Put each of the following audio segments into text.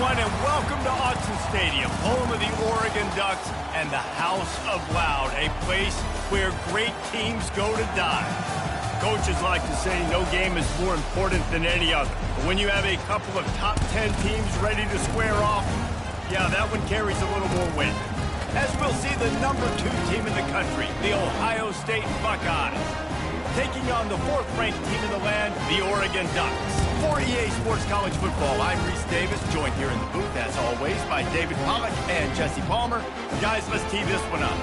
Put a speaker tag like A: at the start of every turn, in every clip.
A: everyone, and welcome to Autzen Stadium, home of the Oregon Ducks and the House of Loud, a place where great teams go to die. Coaches like to say no game is more important than any other. But when you have a couple of top 10 teams ready to square off, yeah, that one carries a little more weight. As we'll see the number 2 team in the country, the Ohio State Buckeyes, taking on the 4th-ranked team in the land, the Oregon Ducks. For EA Sports College Football, I'm Reese Davis, joined here in the booth, as always, by David Pollack and Jesse Palmer. Guys, let's tee this one up.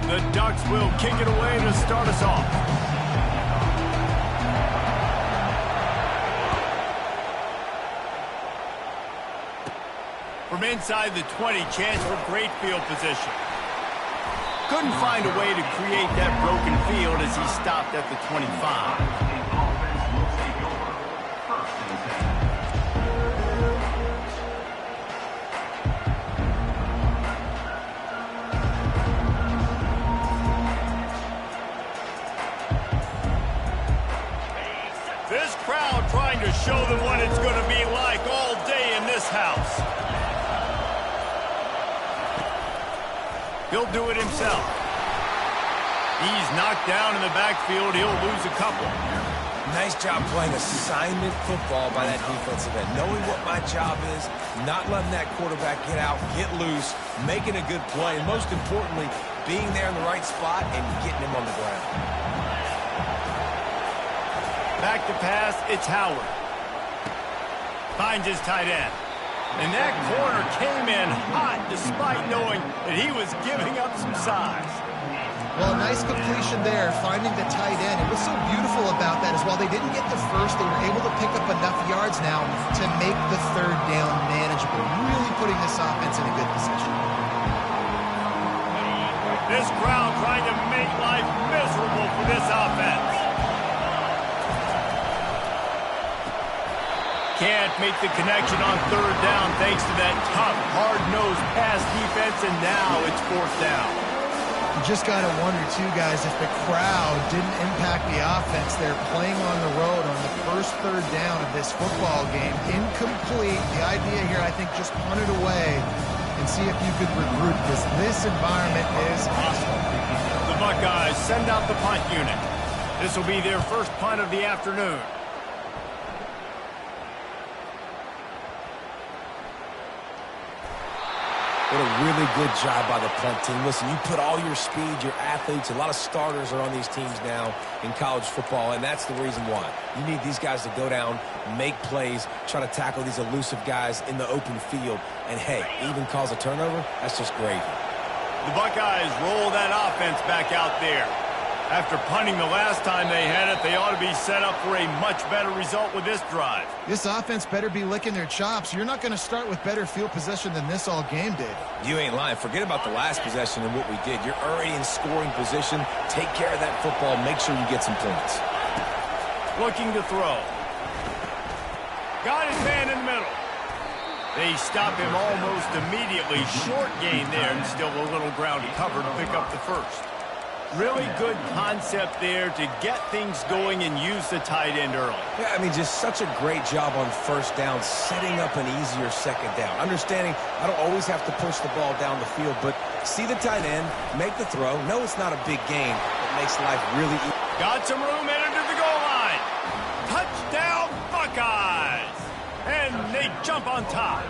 A: The Ducks will kick it away to start us off. From inside the 20, chance for great field position. Couldn't find a way to create that broken field as he stopped at the 25. This crowd trying to show them what it's going to be like all day in this house. He'll do it himself. He's knocked down in the backfield. He'll lose a couple.
B: Nice job playing assignment football by that defensive end. Knowing what my job is, not letting that quarterback get out, get loose, making a good play, and most importantly, being there in the right spot and getting him on the ground.
A: Back to pass, it's Howard. Finds his tight end. And that corner came in hot despite knowing that he was giving up some size.
C: Well, nice completion there, finding the tight end. It was so beautiful about that as well. They didn't get the first. They were able to pick up enough yards now to make the 3rd down manageable. Really putting this offense in a good position.
A: This crowd trying to make life miserable for this offense. Can't make the connection on 3rd down thanks to that tough, hard-nosed pass defense, and now it's 4th down.
C: You just got to wonder, too, guys, if the crowd didn't impact the offense. They're playing on the road on the first 3rd down of this football game. Incomplete. The idea here, I think, just punt it away and see if you could regroup, because this environment is hostile.
A: The Buckeyes send out the punt unit. This will be their first punt of the afternoon.
B: What a really good job by the punt team. Listen, you put all your speed, your athletes, a lot of starters are on these teams now in college football, and that's the reason why. You need these guys to go down, make plays, try to tackle these elusive guys in the open field, and hey, even cause a turnover, that's just gravy.
A: The Buckeyes roll that offense back out there. After punting the last time they had it, they ought to be set up for a much better result with this drive.
C: This offense better be licking their chops. You're not going to start with better field possession than this all game did.
B: You ain't lying. Forget about the last possession and what we did. You're already in scoring position. Take care of that football. Make sure you get some points.
A: Looking to throw. Got his man in the middle. They stop him almost immediately. Short gain there, and still a little ground to cover to pick up the first. Really good concept there to get things going and use the tight end early.
B: Yeah, I mean, just such a great job on 1st down, setting up an easier 2nd down. Understanding I don't always have to push the ball down the field, but see the tight end, make the throw. No, it's not a big gain. It makes life really easy.
A: Got some room, headed to the goal line. Touchdown, Buckeyes! And they jump on top.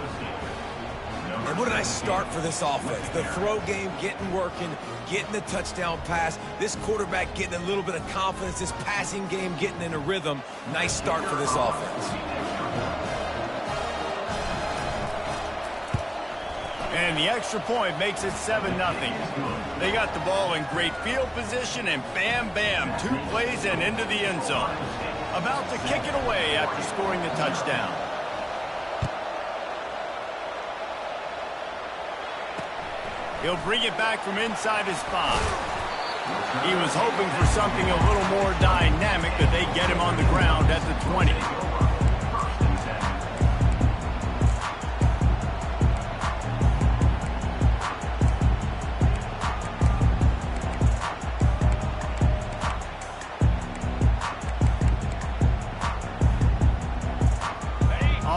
B: And what a nice start for this offense. The throw game getting working, getting the touchdown pass. This quarterback getting a little bit of confidence. This passing game getting in a rhythm. Nice start for this offense.
A: And the extra point makes it 7-0. They got the ball in great field position, and bam, bam, 2 plays and into the end zone. About to kick it away after scoring the touchdown. He'll bring it back from inside his 5. He was hoping for something a little more dynamic, but they get him on the ground at the 20.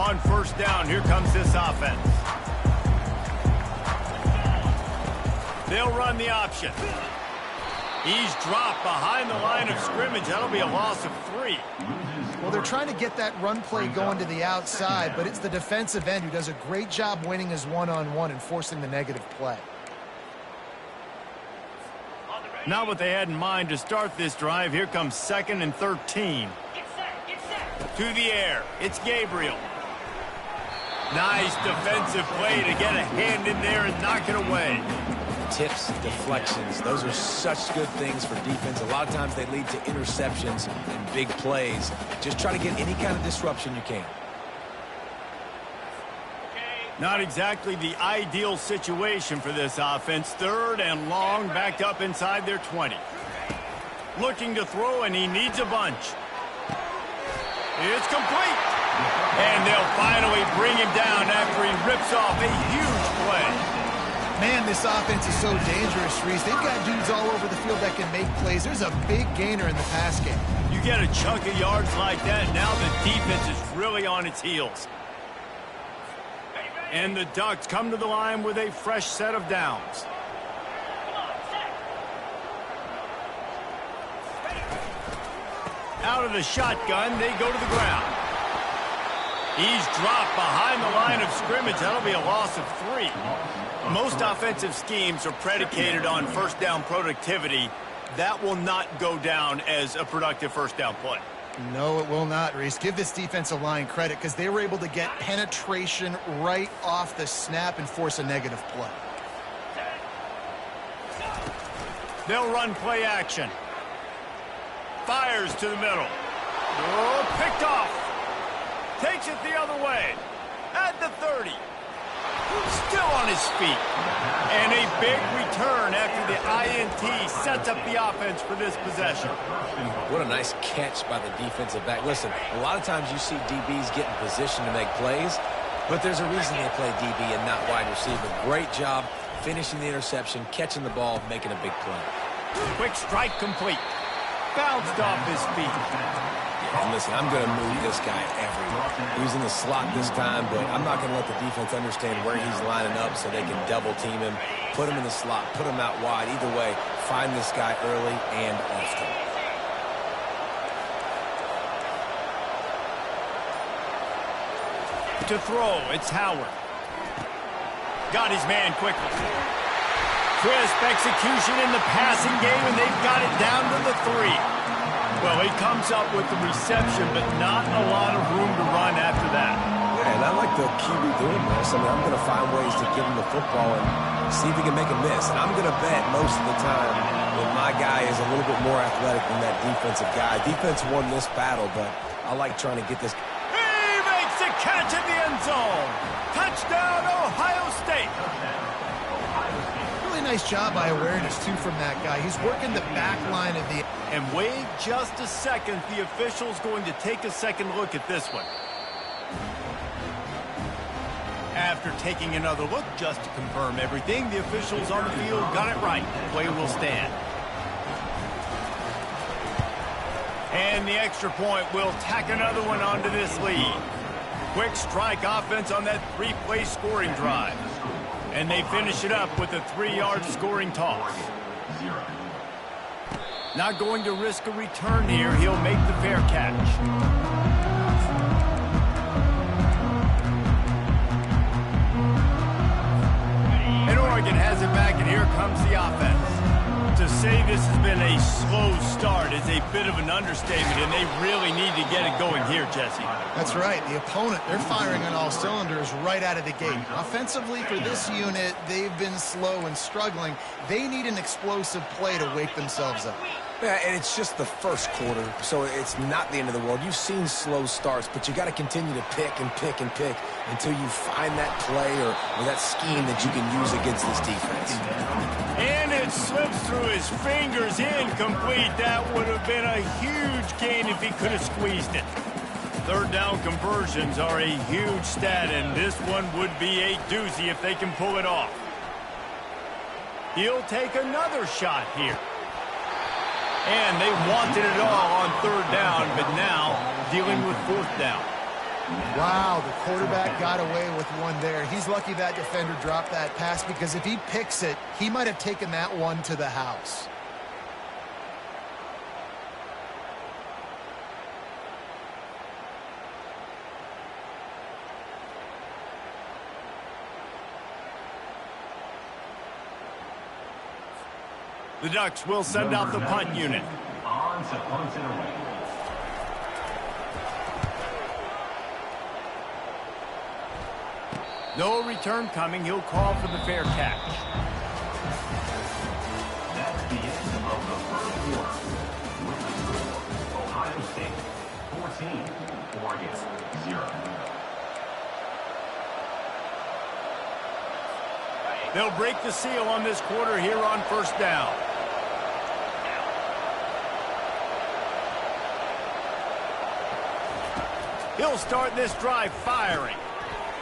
A: on first down. Here comes this offense. They'll run the option. He's dropped behind the line of scrimmage. That'll be a loss of 3.
C: Well, they're trying to get that run play going to the outside, but it's the defensive end who does a great job winning his one-on-one and forcing the negative play.
A: Not what they had in mind to start this drive. Here comes 2nd and 13. To the air. It's Gabriel. Nice defensive play to get a hand in there and knock it away.
B: Tips, deflections, those are such good things for defense. A lot of times they lead to interceptions and big plays. Just try to get any kind of disruption you can.
A: Not exactly the ideal situation for this offense. 3rd and long, backed up inside their 20. Looking to throw, and he needs a bunch. It's complete. And they'll finally bring him down after he rips off a huge play.
C: Man, this offense is so dangerous, Reese. They've got dudes all over the field that can make plays. There's a big gainer in the pass game.
A: You get a chunk of yards like that, now the defense is really on its heels. And the Ducks come to the line with a fresh set of downs. Out of the shotgun, they go to the ground. He's dropped behind the line of scrimmage. That'll be a loss of 3. Most offensive schemes are predicated on first down productivity. That will not go down as a productive first down play.
C: No, it will not, Reese. Give this defensive line credit because they were able to get penetration right off the snap and force a negative play.
A: They'll run play action. Fires to the middle. Oh, picked off. Takes it the other way. At the 30. Still on his feet. And a big return after the INT sets up the offense for this possession.
B: What a nice catch by the defensive back. Listen, a lot of times you see DBs get in position to make plays, but there's a reason they play DB and not wide receiver. Great job finishing the interception, catching the ball, making a big play.
A: Quick strike complete. Bounced off his feet.
B: And listen, I'm going to move this guy everywhere. He was in the slot this time, but I'm not going to let the defense understand where he's lining up so they can double team him, put him in the slot, put him out wide. Either way, find this guy early and often.
A: To throw, it's Howard. Got his man quickly. Crisp execution in the passing game, and they've got it down to the 3. Well, he comes up with the reception, but not a lot of room to run after that.
B: Yeah, and I like the QB doing this. I mean, I'm going to find ways to give him the football and see if he can make a miss. And I'm going to bet most of the time that my guy is a little bit more athletic than that defensive guy. Defense won this battle, but I like trying to get this.
A: He makes a catch in the end zone. Touchdown, Ohio State.
C: Really nice job by awareness, too, from that guy. He's working the back line of the...
A: And wait just a second. The official's going to take a second look at this one. After taking another look just to confirm everything, the officials on the field got it right. Play will stand. And the extra point will tack another one onto this lead. Quick strike offense on that 3-play scoring drive. And they finish it up with a 3-yard scoring toss. Not going to risk a return here. He'll make the fair catch. And Oregon has it back, and here comes the offense. To say this has been a slow start is a bit of an understatement, and they really need to get it going here, Jesse.
C: That's right. The opponent, they're firing on all cylinders right out of the gate. Offensively, for this unit, they've been slow and struggling. They need an explosive play to wake themselves up.
B: Yeah, and it's just the first quarter, so it's not the end of the world. You've seen slow starts, but you got to continue to pick and pick and pick until you find that play or that scheme that you can use against this defense.
A: And it slips through his fingers, incomplete. That would have been a huge gain if he could have squeezed it. Third down conversions are a huge stat, and this one would be a doozy if they can pull it off. He'll take another shot here. And they wanted it all on third down, but now dealing with fourth down.
C: Wow, the quarterback got away with one there. He's lucky that defender dropped that pass because if he picks it, he might have taken that one to the house.
A: The Ducks will send out the punt unit.
D: On to punt it away.
A: No return coming. He'll call for the fair catch.
D: That's the end of the first quarter. With the score, Ohio State 14, Oregon 0.
A: They'll break the seal on this quarter here on first down. He'll start this drive firing.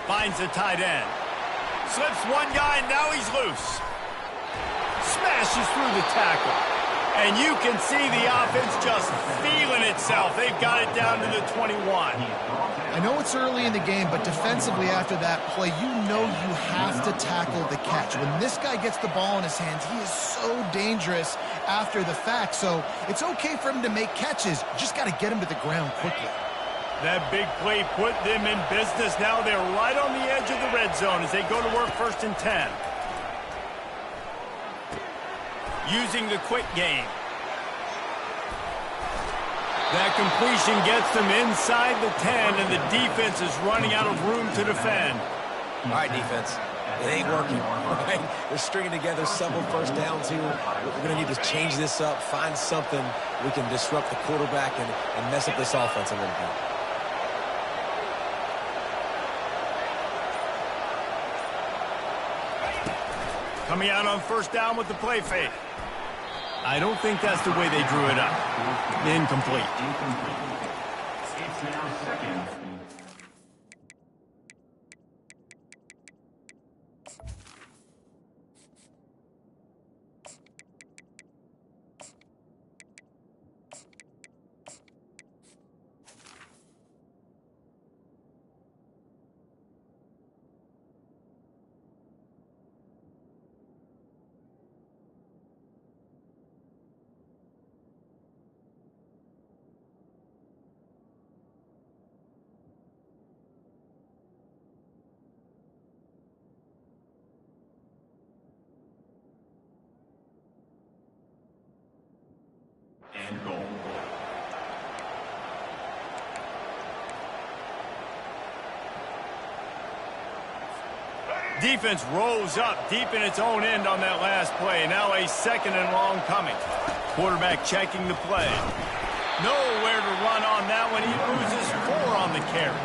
A: Finds the tight end. Slips one guy, and now he's loose. Smashes through the tackle. And you can see the offense just feeling itself. They've got it down to the 21.
C: I know it's early in the game, but defensively after that play, you know you have to tackle the catch. When this guy gets the ball in his hands, he is so dangerous after the fact. So it's okay for him to make catches. You just got to get him to the ground quickly.
A: That big play put them in business. Now they're right on the edge of the red zone as they go to work first and 10. Using the quick game. That completion gets them inside the 10, and the defense is running out of room to defend.
B: All right, defense. It ain't working, right? They're stringing together several first downs here. We're going to need to change this up, find something we can disrupt the quarterback and mess up this offense a little bit.
A: Coming out on first down with the play fake. I don't think that's the way they drew it up. Incomplete.
D: It's now second. And goal.
A: Defense rose up deep in its own end on that last play. Now a second and long coming. Quarterback checking the play. Nowhere to run on that one. He loses 4 on the carry.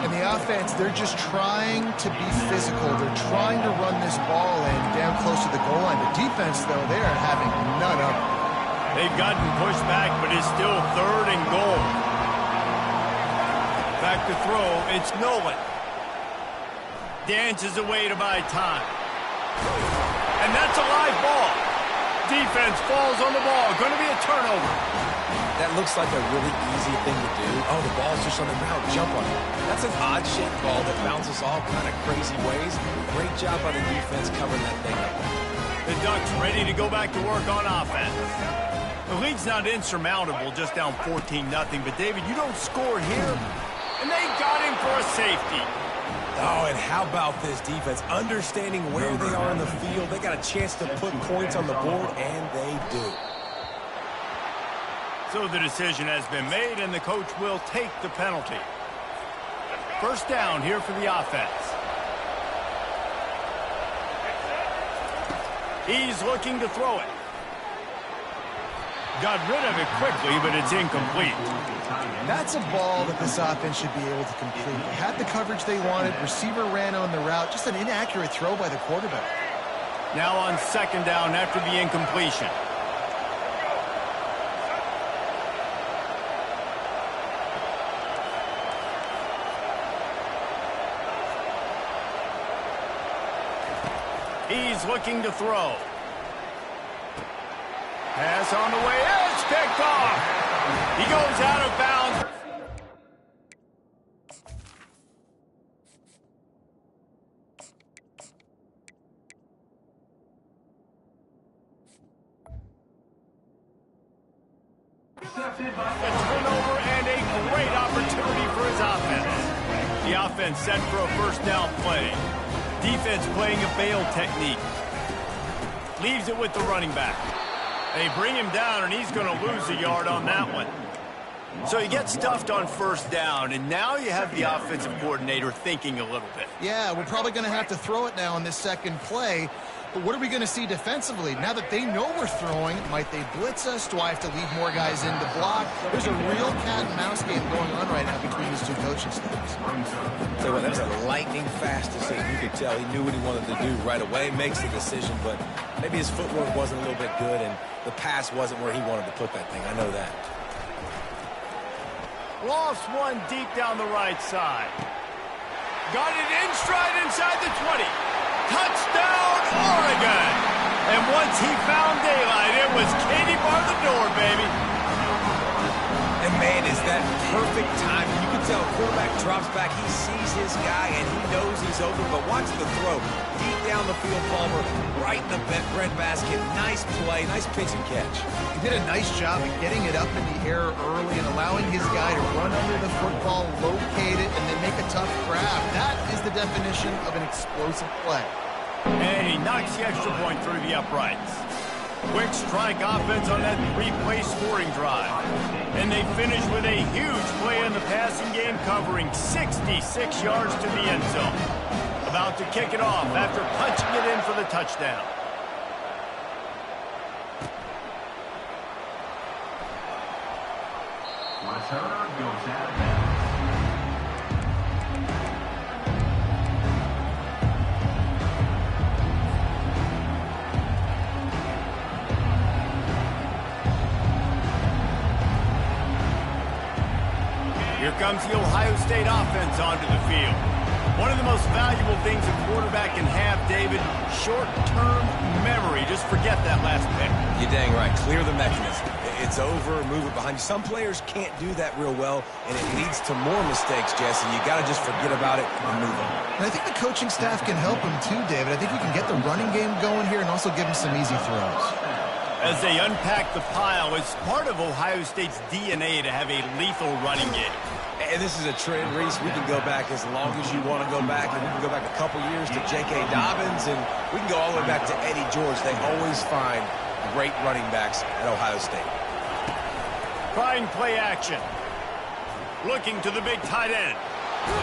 C: And the offense, they're just trying to be physical. They're trying to run this ball in down close to the goal line. The defense, though, they are having none of it.
A: They've gotten pushed back, but it's still 3rd and goal. Back to throw. It's Nolan. Dances away to buy time. And that's a live ball. Defense falls on the ball. Going to be a turnover.
B: That looks like a really easy thing to do. Oh, the ball's just on the ground. Jump on it. That's an odd-shaped ball that bounces all kind of crazy ways. Great job by the defense covering that thing up.
A: The Ducks ready to go back to work on offense. The lead's not insurmountable, just down 14-0. But, David, you don't score here, and they got him for a safety.
B: Oh, and how about this defense? Understanding where they are in the field. They got a chance to put points on the board, and they do.
A: So the decision has been made, and the coach will take the penalty. First down here for the offense. He's looking to throw it. Got rid of it quickly, but it's incomplete.
C: That's a ball that this offense should be able to complete. They had the coverage they wanted. Receiver ran on the route. Just an inaccurate throw by the quarterback.
A: Now on second down after the incompletion. He's looking to throw. Pass on the way. It's picked off. He goes out of bounds.
D: Intercepted by
A: A turnover and a great opportunity for his offense. The offense set for a first down play. Defense playing a bail technique. Leaves it with the running back. They bring him down, and he's going to lose a yard on that one. So he gets stuffed on first down, and now you have the offensive coordinator thinking a little bit.
C: Yeah, we're probably going to have to throw it now in this second play. But what are we going to see defensively? Now that they know we're throwing, might they blitz us? Do I have to leave more guys in to block? There's a real cat and mouse game going on right now between these two coaching staffs.
B: So that was a lightning fast decision. You could tell he knew what he wanted to do right away, makes the decision, but maybe his footwork wasn't a little bit good, and the pass wasn't where he wanted to put that thing. I know that.
A: Lost one deep down the right side. Got it in stride inside the 20. Touchdown, Oregon! And once he found daylight, it was Katie bar the door, baby.
B: And, man, is that perfect timing. You can tell quarterback drops back. He sees his guy, and he knows he's open. But watch the throw. Deep down the field, Palmer, right in the breadbasket. Nice play, nice pitch and catch.
C: He did a nice job of getting it up in the air early and allowing his guy to run under the football, locate it, and then make a tough grab. That is the definition of an explosive play.
A: And he knocks the extra point through the uprights. Quick strike offense on that three-play scoring drive. And they finish with a huge play in the passing game, covering 66 yards to the end zone. About to kick it off after punching it in for the touchdown.
D: Returner goes out of bounds.
A: Here comes the Ohio State offense onto the field. One of the most valuable things a quarterback can have, David, short-term memory. Just forget that last pick.
B: You're dang right. Clear the mechanism. It's over, move it behind you. Some players can't do that real well, and it leads to more mistakes, Jesse. You got to just forget about it and move on.
C: And I think the coaching staff can help him too, David. I think you can get the running game going here and also give him some easy throws.
A: As they unpack the pile, it's part of Ohio State's DNA to have a lethal running game.
B: And this is a trend, Reese. We can go back as long as you want to go back, and we can go back a couple years to J.K. Dobbins, and we can go all the way back to Eddie George. They always find great running backs at Ohio State.
A: Trying play action. Looking to the big tight end.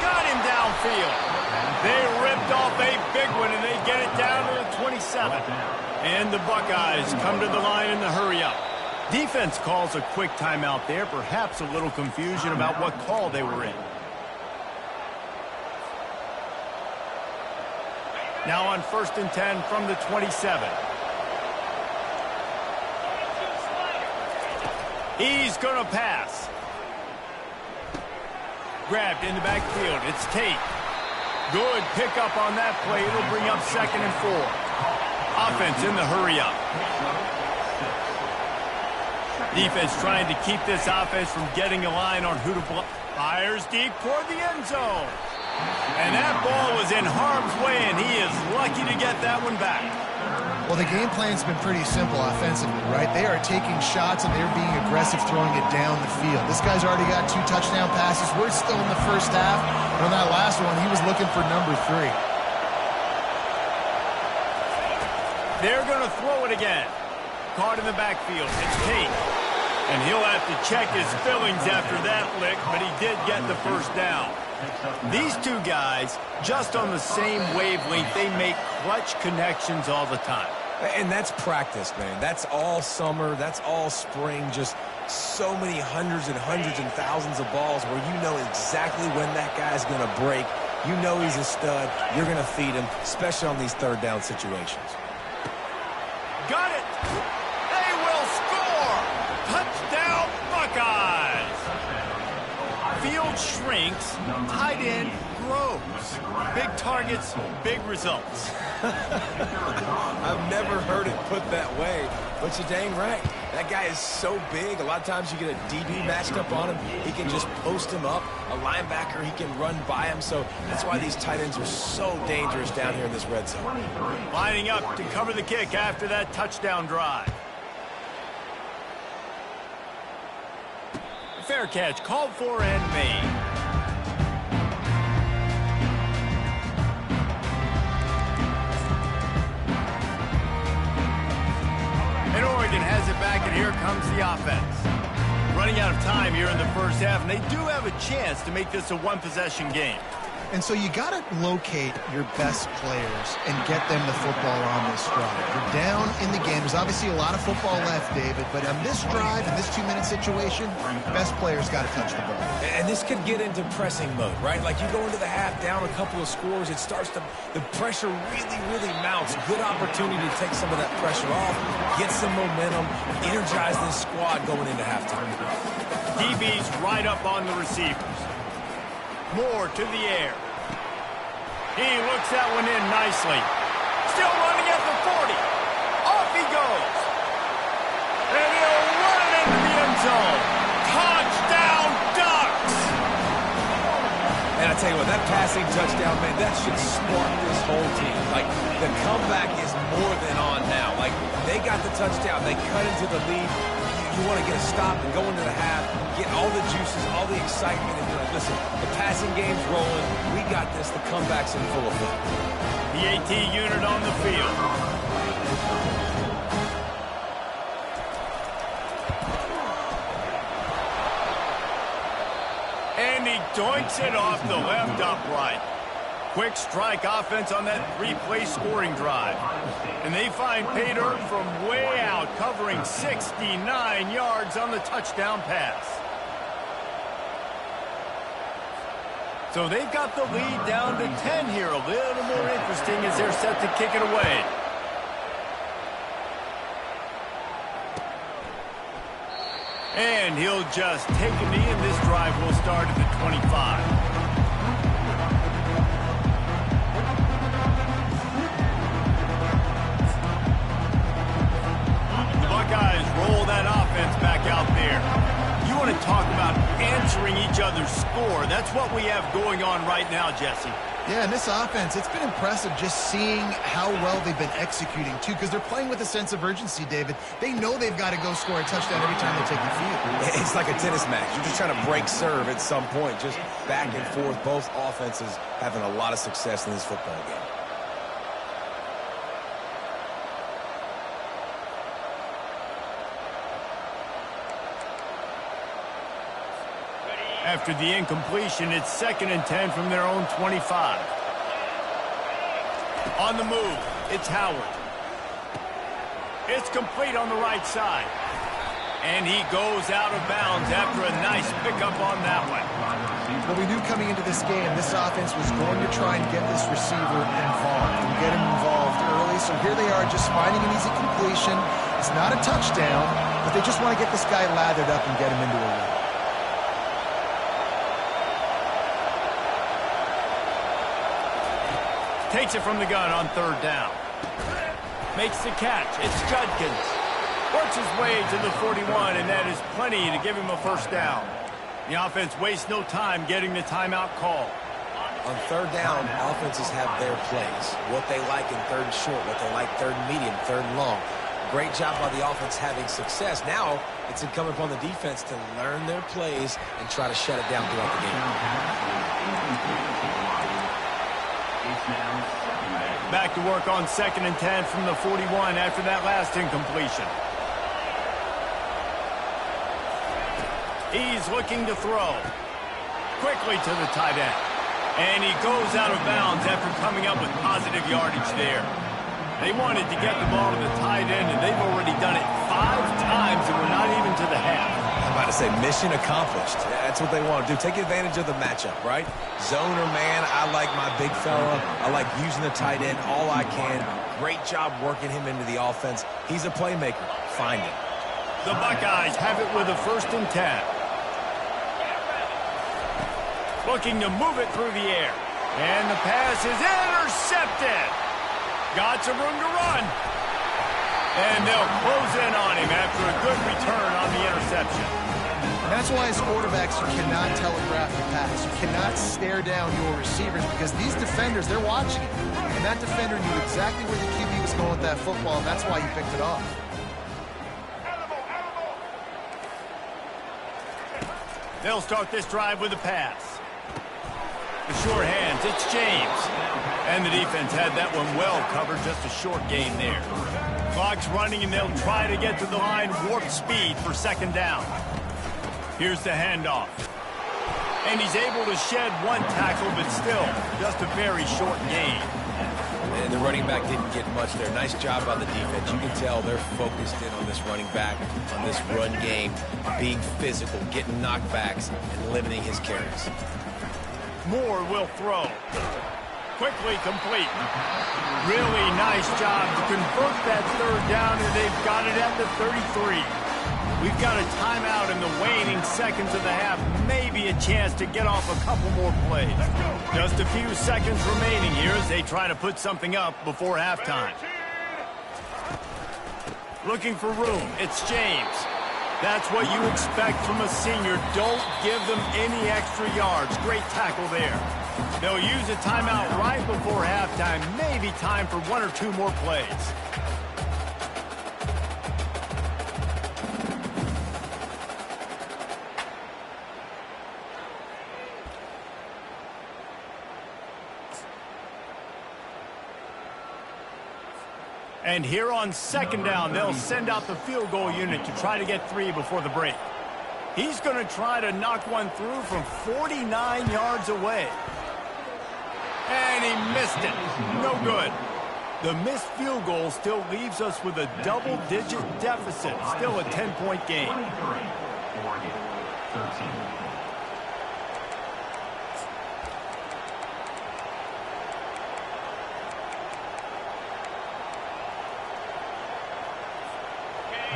A: Got him downfield. They ripped off a big one, and they get it down to the 27. And the Buckeyes come to the line in the hurry-up. Defense calls a quick timeout there, perhaps a little confusion about what call they were in. Now on 1st and 10 from the 27. He's going to pass. Grabbed in the backfield. It's Tate. Good pickup on that play. It'll bring up 2nd and 4. Offense in the hurry-up. Defense trying to keep this offense from getting a line on who to block. Fires deep toward the end zone. And that ball was in harm's way, and he is lucky to get that one back.
C: Well, the game plan's been pretty simple offensively, right? They are taking shots, and they're being aggressive throwing it down the field. This guy's already got 2 touchdown passes. We're still in the first half. And on that last one, he was looking for number 3.
A: They're going to throw it again. Caught in the backfield. It's Tate. And he'll have to check his fillings after that lick, but he did get the first down. These two guys, just on the same wavelength, they make clutch connections all the time.
B: And that's practice, man. That's all summer. That's all spring. Just so many hundreds and thousands of balls where you know exactly when that guy's going to break. You know he's a stud. You're going to feed him, especially on these third down situations.
A: Got it! They will score! Touchdown, Buckeyes! Field shrinks, tight end grows. Big targets, big results.
B: I've never heard it put that way, but you're dang right. That guy is so big. A lot of times you get a DB matched up on him. He can just post him up. A linebacker, he can run by him. So that's why these tight ends are so dangerous down here in this red zone.
A: Lining up to cover the kick after that touchdown drive. Fair catch, called for and made. And Oregon has it back, and here comes the offense. Running out of time here in the first half, and they do have a chance to make this a one-possession game.
C: And so you got to locate your best players and get them the football on this drive. You're down in the game. There's obviously a lot of football left, David, but on this drive, in this 2-minute situation, best players got to touch the ball.
B: And this could get into pressing mode, right? Like you go into the half down a couple of scores, it starts to, the pressure really mounts. Good opportunity to take some of that pressure off, get some momentum, energize this squad going into halftime.
A: DB's right up on the receivers. Moore to the air. He looks that one in nicely. Still running at the 40. Off he goes. And he'll run it into the end zone. Touchdown, Ducks!
B: And I tell you what, that passing touchdown, man, that should spark this whole team. Like, the comeback is more than on now. Like, they got the touchdown. They cut into the lead. You want to get a stop and go into the half, get all the juices, all the excitement, and be like, listen, the passing game's rolling. We got this. The comeback's in full effect.
A: The AT unit on the field. And he doinks it off the left upright. Quick strike offense on that 3-play scoring drive. And they find pay dirt from way out, covering 69 yards on the touchdown pass. So they've got the lead down to 10 here. A little more interesting as they're set to kick it away. And he'll just take a knee, and this drive will start at the 25. Guys, roll that offense back out there. You want to talk about answering each other's score. That's what we have going on right now, Jesse.
C: Yeah, and this offense, it's been impressive just seeing how well they've been executing, too, because they're playing with a sense of urgency, David. They know they've got to go score a touchdown every time they take the field.
B: It's like a tennis match. You're just trying to break serve at some point, just back and forth. Both offenses having a lot of success in this football game.
A: After the incompletion, it's 2nd and 10 from their own 25. On the move, it's Howard. It's complete on the right side. And he goes out of bounds after a nice pickup on that one.
C: Well, we knew coming into this game, this offense was going to try and get this receiver involved and get him involved early. So here they are just finding an easy completion. It's not a touchdown, but they just want to get this guy lathered up and get him into a run.
A: Takes it from the gun on 3rd down. Makes the catch. It's Judkins. Works his way to the 41, and that is plenty to give him a 1st down. The offense wastes no time getting the timeout call.
B: On 3rd down, offenses have their plays. What they like in 3rd and short, what they like 3rd and medium, 3rd and long. Great job by the offense having success. Now it's incumbent upon the defense to learn their plays and try to shut it down throughout the game.
A: Back to work on 2nd and 10 from the 41 after that last incompletion. He's looking to throw. Quickly to the tight end. And he goes out of bounds after coming up with positive yardage there. They wanted to get the ball to the tight end, and they've already done it 5 times, and we're not even to the half.
B: I'm about to say mission accomplished. That's what they want to do. Take advantage of the matchup, right? Zone or man, I like my big fella. I like using the tight end all I can. Great job working him into the offense. He's a playmaker. Find him.
A: The Buckeyes have it with a 1st and 10. Looking to move it through the air. And the pass is intercepted. Got some room to run. And they'll close in on him after a good return on the interception.
C: And that's why as quarterbacks, you cannot telegraph the pass. You cannot stare down your receivers because these defenders, they're watching it. And that defender knew exactly where the QB was going with that football, and that's why he picked it off.
A: They'll start this drive with a pass. The short hands, it's James. And the defense had that one well covered, just a short gain there. Clock's running, and they'll try to get to the line, warp speed for second down. Here's the handoff. And he's able to shed one tackle, but still, just a very short gain.
B: And the running back didn't get much there. Nice job by the defense. You can tell they're focused in on this running back, on this run game, being physical, getting knockbacks, and limiting his carries.
A: Moore will throw. Quickly complete. Really nice job to convert that third down, and they've got it at the 33. We've got a timeout in the waning seconds of the half. Maybe a chance to get off a couple more plays. Just a few seconds remaining here as they try to put something up before halftime. Looking for room. It's James. That's what you expect from a senior. Don't give them any extra yards. Great tackle there. They'll use a timeout right before halftime. Maybe time for one or two more plays. And here on second down, they'll send out the field goal unit to try to get 3 before the break. He's going to try to knock one through from 49 yards away. And he missed it. No good. The missed field goal still leaves us with a double-digit deficit. Still a 10-point game.
D: 23, Oregon, 13.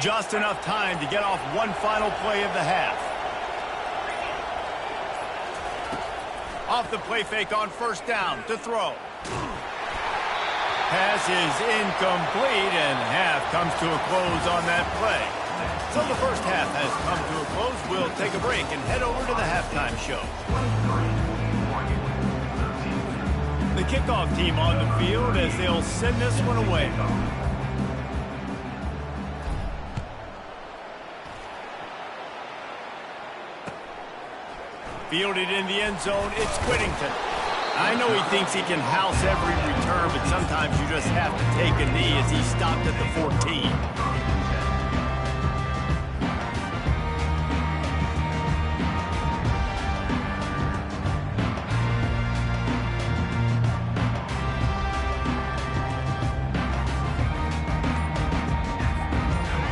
A: Just enough time to get off one final play of the half. Off the play fake on first down to throw. Pass is incomplete, and half comes to a close on that play. So the first half has come to a close. We'll take a break and head over to the halftime show. The kickoff team on the field as they'll send this one away. Fielded in the end zone, it's Whittington. I know he thinks he can house every return, but sometimes you just have to take a knee as he stopped at the 14.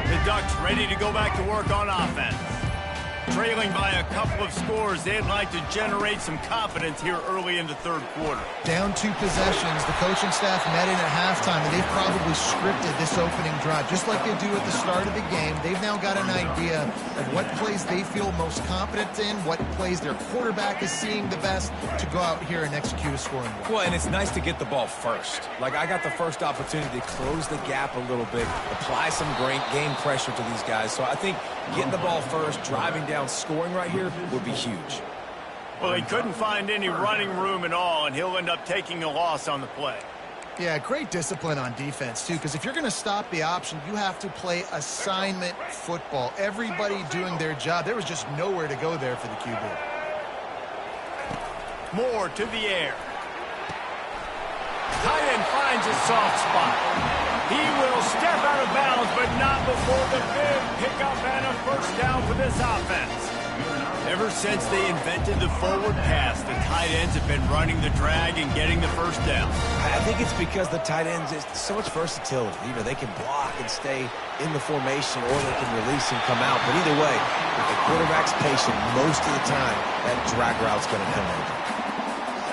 A: The Ducks ready to go back to work on offense. Trailing by a couple of scores, they'd like to generate some confidence here early in the third quarter.
C: Down 2 possessions, the coaching staff met in at halftime, and they've probably scripted this opening drive. Just like they do at the start of the game, they've now got an idea of what plays they feel most confident in, what plays their quarterback is seeing the best to go out here and execute a scoring drive.
B: Well, and it's nice to get the ball first. Like, I got the first opportunity to close the gap a little bit, apply some game pressure to these guys. So I think getting the ball first, driving down, scoring right here would be huge.
A: Well, he couldn't find any running room at all, and he'll end up taking a loss on the play.
C: Yeah, great discipline on defense, too, because if you're going to stop the option, you have to play assignment football. Everybody doing their job. There was just nowhere to go there for the QB.
A: Moore to the air. Tight end finds his soft spot. He will step out of bounds, but not before the big pickup and a first down for this offense. Ever since they invented the forward pass, the tight ends have been running the drag and getting the first down.
B: I think it's because the tight ends is so much versatility. You know, they can block and stay in the formation, or they can release and come out. But either way, if the quarterback's patient most of the time, that drag route's going to come over.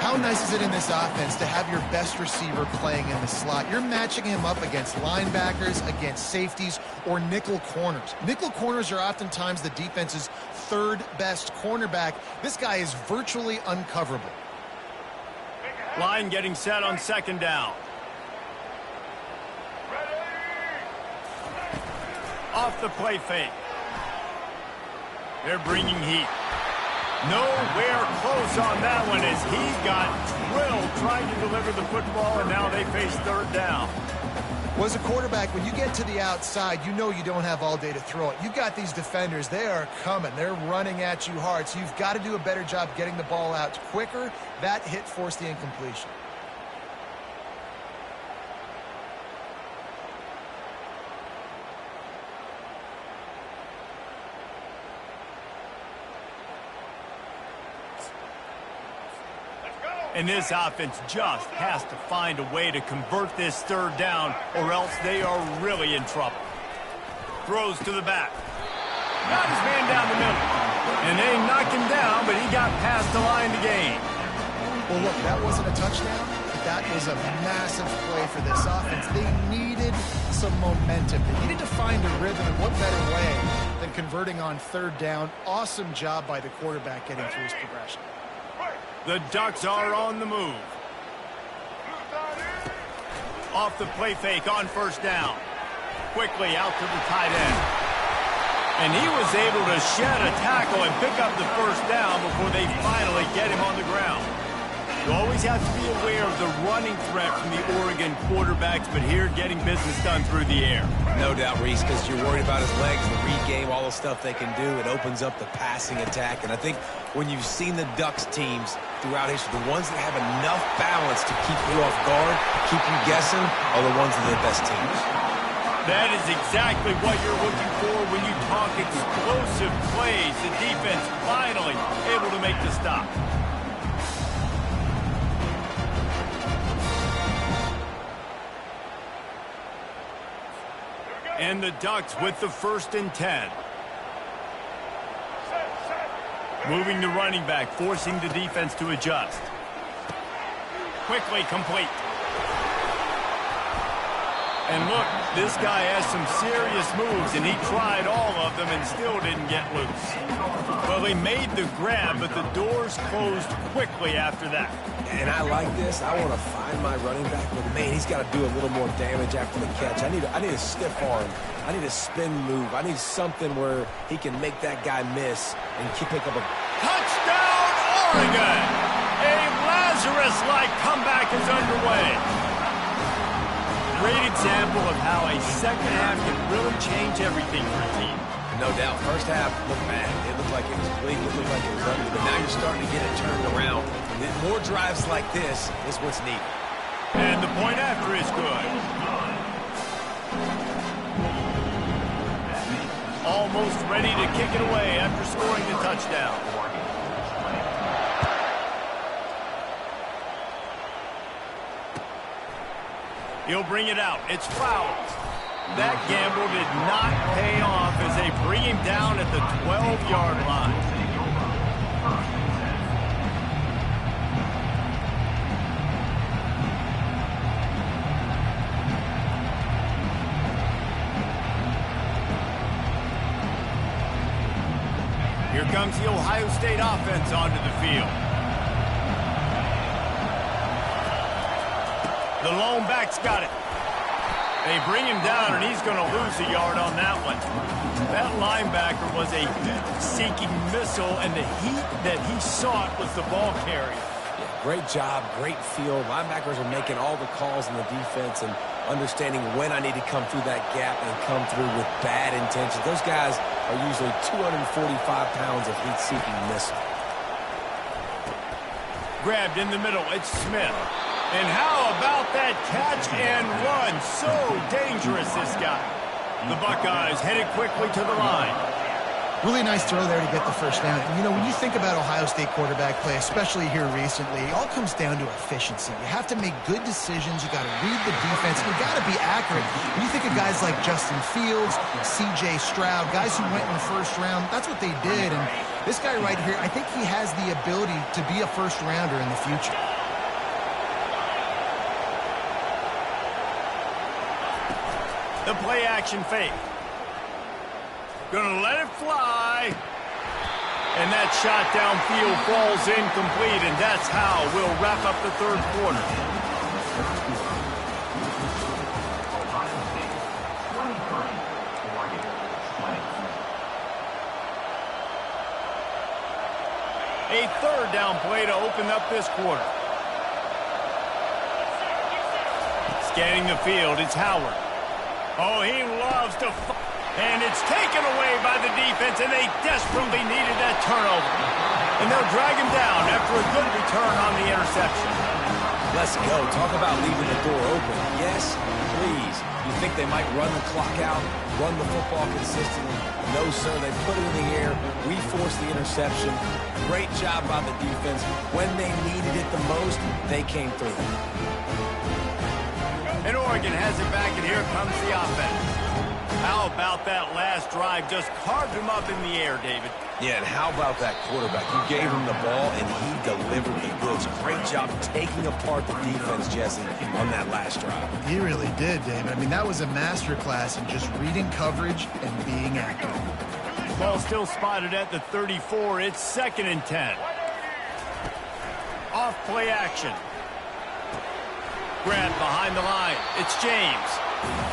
C: How nice is it in this offense to have your best receiver playing in the slot? You're matching him up against linebackers, against safeties, or nickel corners. Nickel corners are oftentimes the defense's third best cornerback. This guy is virtually uncoverable.
A: Line getting set on second down. Off the play fake. They're bringing heat. Nowhere close on that one as he got drilled trying to deliver the football, and now they face third down.
C: Well, as a quarterback, when you get to the outside, you know you don't have all day to throw it. You've got these defenders. They are coming. They're running at you hard. So you've got to do a better job getting the ball out quicker. That hit forced the incompletion.
A: And this offense just has to find a way to convert this third down, or else they are really in trouble. Throws to the back. Got his man down the middle. And they knocked him down, but he got past the line to gain.
C: Well, look, that wasn't a touchdown. That was a massive play for this offense. They needed some momentum. They needed to find a rhythm, and what better way than converting on third down. Awesome job by the quarterback getting through his progression.
A: The Ducks are on the move. Off the play fake on first down. Quickly out to the tight end. And he was able to shed a tackle and pick up the first down before they finally get him on the ground. You always have to be aware of the running threat from the Oregon quarterbacks, but here getting business done through the air.
B: No doubt, Reese, because you're worried about his legs, the read game, all the stuff they can do. It opens up the passing attack. And I think when you've seen the Ducks teams throughout history, the ones that have enough balance to keep you off guard, keep you guessing, are the ones that are the best teams.
A: That is exactly what you're looking for when you talk explosive plays. The defense finally able to make the stop. And the Ducks with the 1st and 10. Moving the running back, forcing the defense to adjust. Quickly complete. And look, this guy has some serious moves, and he tried all of them and still didn't get loose. Well, he made the grab, but the doors closed quickly after that.
B: And I like this. I want to find my running back, but man, he's got to do a little more damage after the catch. I need a stiff arm. I need a spin move. I need something where he can make that guy miss and pick up a...
A: Touchdown, Oregon! A Lazarus-like comeback is underway. Great example of how a second half can really change everything for a team.
B: No doubt. First half looked bad. It looked like it was bleak. It looked like it was ugly. But now you're starting to get it turned around. More drives like this is what's needed.
A: And the point after is good. Almost ready to kick it away after scoring the touchdown. He'll bring it out. It's fouled. That gamble did not pay off as they bring him down at the 12-yard line. Here comes the Ohio State offense onto the field. The lone back's got it. They bring him down, and he's going to lose a yard on that one. That linebacker was a heat-seeking missile, and the heat that he sought was the ball carrier.
B: Yeah, great job, great feel. Linebackers are making all the calls in the defense and understanding when I need to come through that gap and come through with bad intentions. Those guys are usually 245 pounds of heat-seeking missile.
A: Grabbed in the middle. It's Smith. And how about that catch and run? So dangerous, this guy. The Buckeyes headed quickly to the line.
C: Really nice throw there to get the first down. And, you know, when you think about Ohio State quarterback play, especially here recently, it all comes down to efficiency. You have to make good decisions. You got to read the defense. You got to be accurate. When you think of guys like Justin Fields, C.J. Stroud, guys who went in the first round, that's what they did. And this guy right here, I think he has the ability to be a first-rounder in the future.
A: The play-action fake. Gonna let it fly. And that shot downfield falls incomplete, and that's how we'll wrap up the third quarter. A third down play to open up this quarter. Scanning the field, it's Howard. Oh, he loves to and it's taken away by the defense, and they desperately needed that turnover. And they'll drag him down after a good return on the interception.
B: Let's go. Talk about leaving the door open. Yes, please. You think they might run the clock out, run the football consistently? No, sir. They put it in the air. We forced the interception. Great job by the defense. When they needed it the most, they came through.
A: And Oregon has it back, and here comes the offense. How about that last drive? Just carved him up in the air, David.
B: Yeah, and how about that quarterback? You gave him the ball, and he delivered the goods. Great job taking apart the defense, Jesse, on that last drive.
C: He really did, David. I mean, that was a masterclass in just reading coverage and being accurate.
A: Ball still spotted at the 34. It's 2nd and 10. Off play action. Grab behind the line. It's James.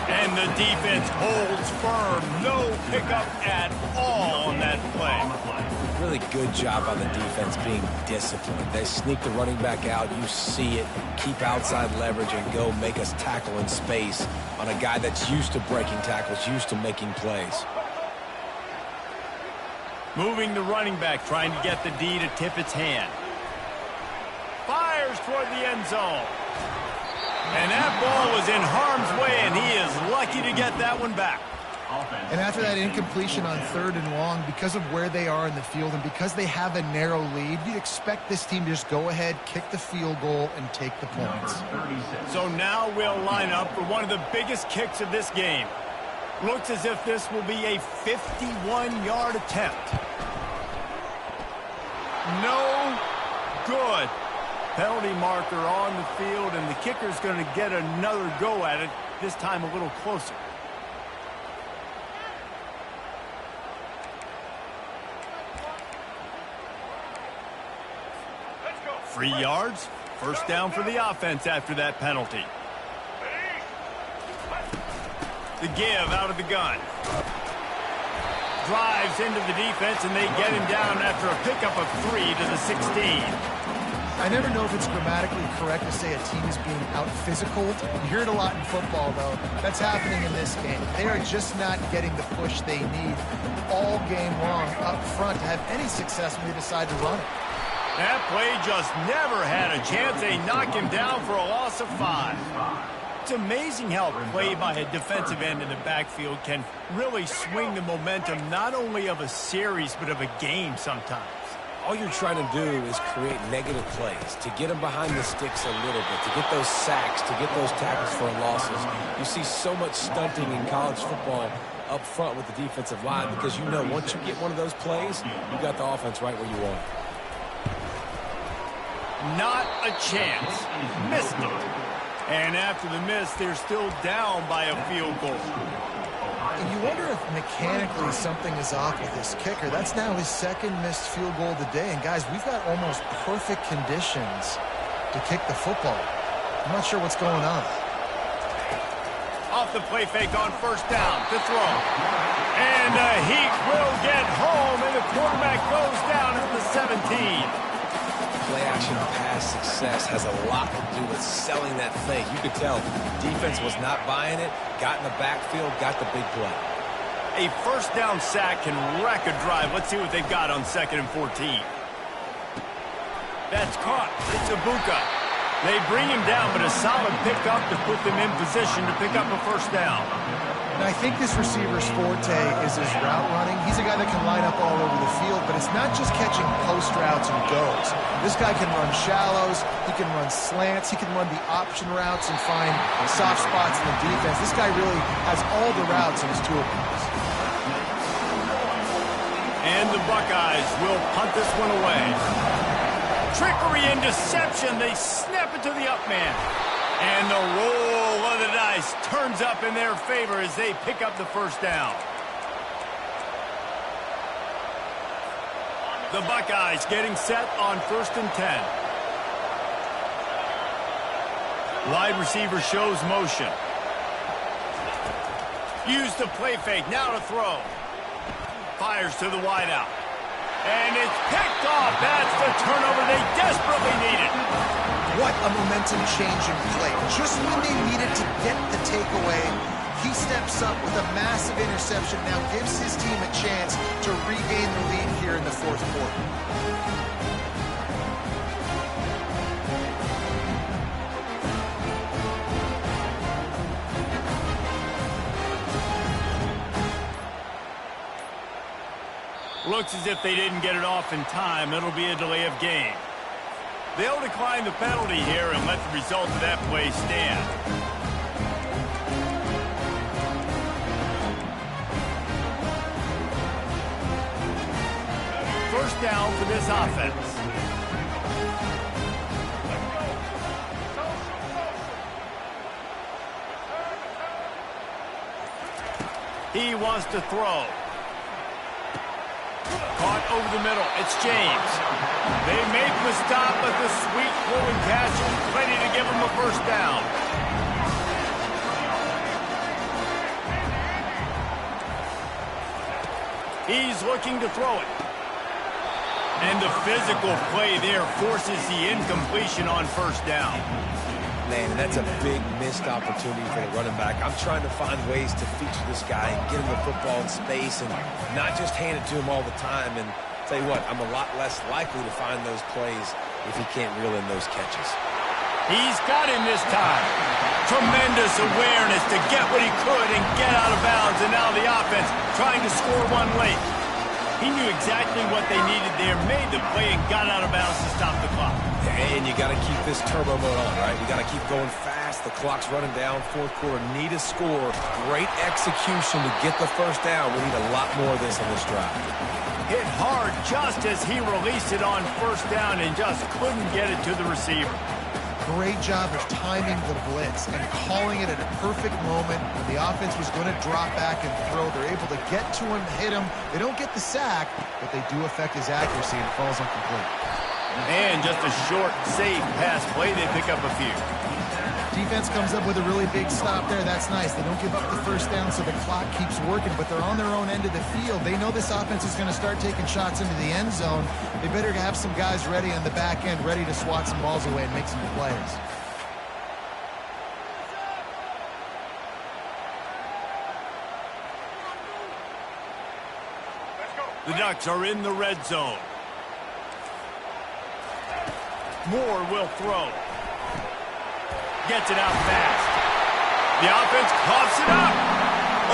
A: And the defense holds firm. No pickup at all on that play.
B: Really good job by the defense being disciplined. They sneak the running back out. You see it. Keep outside leverage and go make us tackle in space on a guy that's used to breaking tackles, used to making plays.
A: Moving the running back, trying to get the D to tip its hand. Fires toward the end zone. And that ball was in harm's way, and he is lucky to get that one back.
C: And after that incompletion on 3rd and long, because of where they are in the field and because they have a narrow lead, you'd expect this team to just go ahead, kick the field goal, and take the points.
A: So now we'll line up for one of the biggest kicks of this game. Looks as if this will be a 51-yard attempt. No good. Penalty marker on the field, and the kicker's going to get another go at it, this time a little closer. Let's go. 3 yards. First down for the offense after that penalty. The give out of the gun. Drives into the defense, and they get him down after a pickup of 3 to the 16.
C: I never know if it's grammatically correct to say a team is being out-physical. You hear it a lot in football, though. That's happening in this game. They are just not getting the push they need all game long up front to have any success when they decide to run it.
A: That play just never had a chance. They knock him down for a loss of 5. It's amazing how a play by a defensive end in the backfield can really swing the momentum not only of a series but of a game sometimes.
B: All you're trying to do is create negative plays, to get them behind the sticks a little bit, to get those sacks, to get those tackles for losses. You see so much stunting in college football up front with the defensive line because you know once you get one of those plays, you got the offense right where you want it.
A: Not a chance. Missed it. And after the miss, they're still down by a field goal.
C: And you wonder if mechanically something is off with this kicker. That's now his 2nd missed field goal of the day. And, guys, we've got almost perfect conditions to kick the football. I'm not sure what's going on.
A: Off the play fake on first down to throw. And the Heat will get home, and the quarterback goes down at the 17.
B: Play-action pass success has a lot to do with selling that fake. You could tell defense was not buying it, got in the backfield, got the big play.
A: A first down sack can wreck a drive. Let's see what they've got on 2nd and 14. That's caught. It's Ibuka. They bring him down, but a solid pickup to put them in position to pick up a first down.
C: And I think this receiver's forte is his route running. He's a guy that can line up all over the field, but it's not just catching post routes and goes. This guy can run shallows, he can run slants, he can run the option routes and find soft spots in the defense. This guy really has all the routes in his toolbox.
A: And the Buckeyes will punt this one away. Trickery and deception. They snap it to the up man. And the roll of the dice turns up in their favor as they pick up the first down. The Buckeyes getting set on 1st and 10. Wide receiver shows motion. Use the play fake. Now to throw. Fires to the wideout. And it's picked off. That's the turnover they desperately needed.
C: What a momentum change in play. Just when they needed to get the takeaway, He steps up with a massive interception, now gives his team a chance to regain the lead here in the fourth quarter.
A: Looks as if they didn't get it off in time. It'll be a delay of game. They'll decline the penalty here and let the result of that play stand. First down for this offense. He wants to throw. Caught over the middle. It's James. They make the stop, but the sweet throwing catch is plenty to give them a first down. He's looking to throw it. And the physical play there forces the incompletion on first down.
B: Man, that's a big missed opportunity for the running back. I'm trying to find ways to feature this guy and get him the football in space and not just hand it to him all the time. And tell you what, I'm a lot less likely to find those plays if he can't reel in those catches.
A: He's got him this time. Tremendous awareness to get what he could and get out of bounds. And now the offense trying to score one late. He knew exactly what they needed there, made the play, and got out of bounds to stop the clock.
B: And you got to keep this turbo mode on, right? You got to keep going fast. The clock's running down. Fourth quarter, need a score. Great execution to get the first down. We need a lot more of this on this drive.
A: Hit hard just as he released it on first down and just couldn't get it to the receiver.
C: Great job of timing the blitz and calling it at a perfect moment when the offense was going to drop back and throw. They're able to get to him, hit him. They don't get the sack, but they do affect his accuracy and it falls incomplete.
A: And just a short, safe pass play. They pick up a few.
C: Defense comes up with a really big stop there. That's nice. They don't give up the first down, so the clock keeps working, but they're on their own end of the field. They know this offense is going to start taking shots into the end zone. They better have some guys ready on the back end, ready to swat some balls away and make some plays.
A: The Ducks are in the red zone. Moore will throw. Gets it out fast. The offense coughs it up.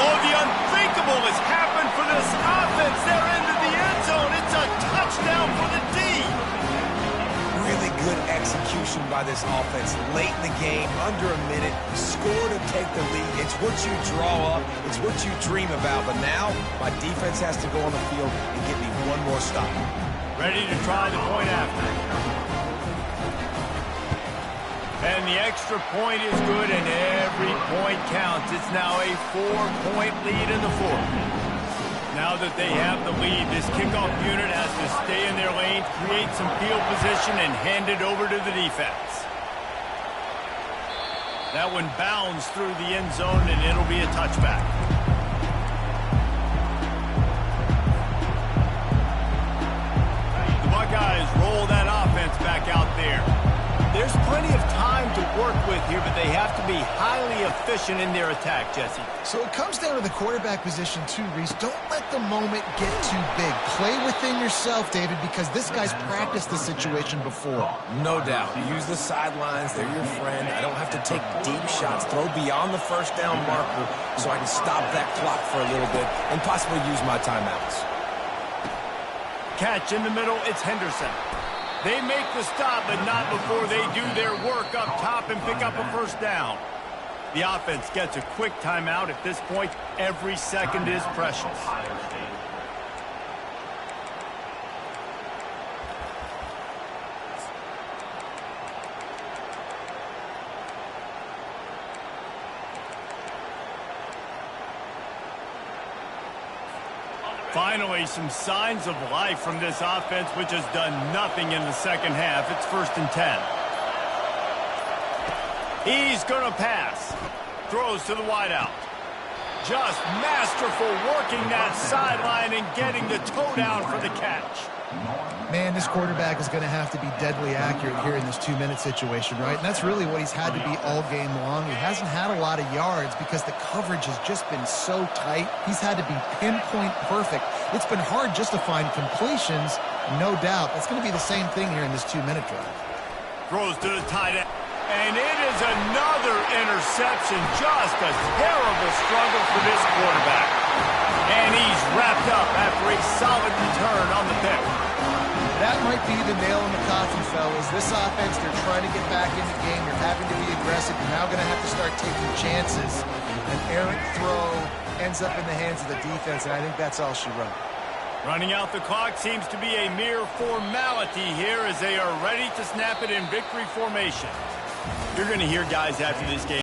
A: Oh, the unthinkable has happened for this offense. They're into the end zone. It's a touchdown for the D.
B: Really good execution by this offense. Late in the game, under a minute, score to take the lead. It's what you draw up. It's what you dream about. But now, my defense has to go on the field and get me one more stop.
A: Ready to try the point after. And the extra point is good, and every point counts. It's now a 4-point lead in the fourth. Now that they have the lead, this kickoff unit has to stay in their lane, create some field position, and hand it over to the defense. That one bounds through the end zone, and it'll be a touchback. The Buckeyes roll that offense back out there. There's plenty of time to work with here, but they have to be highly efficient in their attack, Jesse.
C: So it comes down to the quarterback position too, Reese. Don't let the moment get too big. Play within yourself, David, because this guy's practiced the situation before.
B: No doubt. Use the sidelines. They're your friend. I don't have to take deep shots. Throw beyond the first down marker so I can stop that clock for a little bit and possibly use my timeouts.
A: Catch in the middle. It's Henderson. They make the stop, but not before they do their work up top and pick up a first down. The offense gets a quick timeout. At this point, every second is precious. Finally, some signs of life from this offense, which has done nothing in the second half. It's 1st and 10. He's going to pass. Throws to the wideout. Just masterful working that sideline and getting the toe down for the catch.
C: Man, this quarterback is going to have to be deadly accurate here in this 2-minute situation, right? And that's really what he's had to be all game long. He hasn't had a lot of yards because the coverage has just been so tight. He's had to be pinpoint perfect. It's been hard just to find completions, no doubt. That's going to be the same thing here in this 2-minute drive.
A: Throws to the tight end. And it is another interception. Just a terrible struggle for this quarterback. And he's wrapped up after a solid return on the pick.
C: That might be the nail in the coffin, fellas. This offense, they're trying to get back in the game. You're having to be aggressive. You're now going to have to start taking chances. An errant throw ends up in the hands of the defense, and I think that's all she wrote.
A: Running out the clock seems to be a mere formality here as they are ready to snap it in victory formation. You're going to hear guys after this game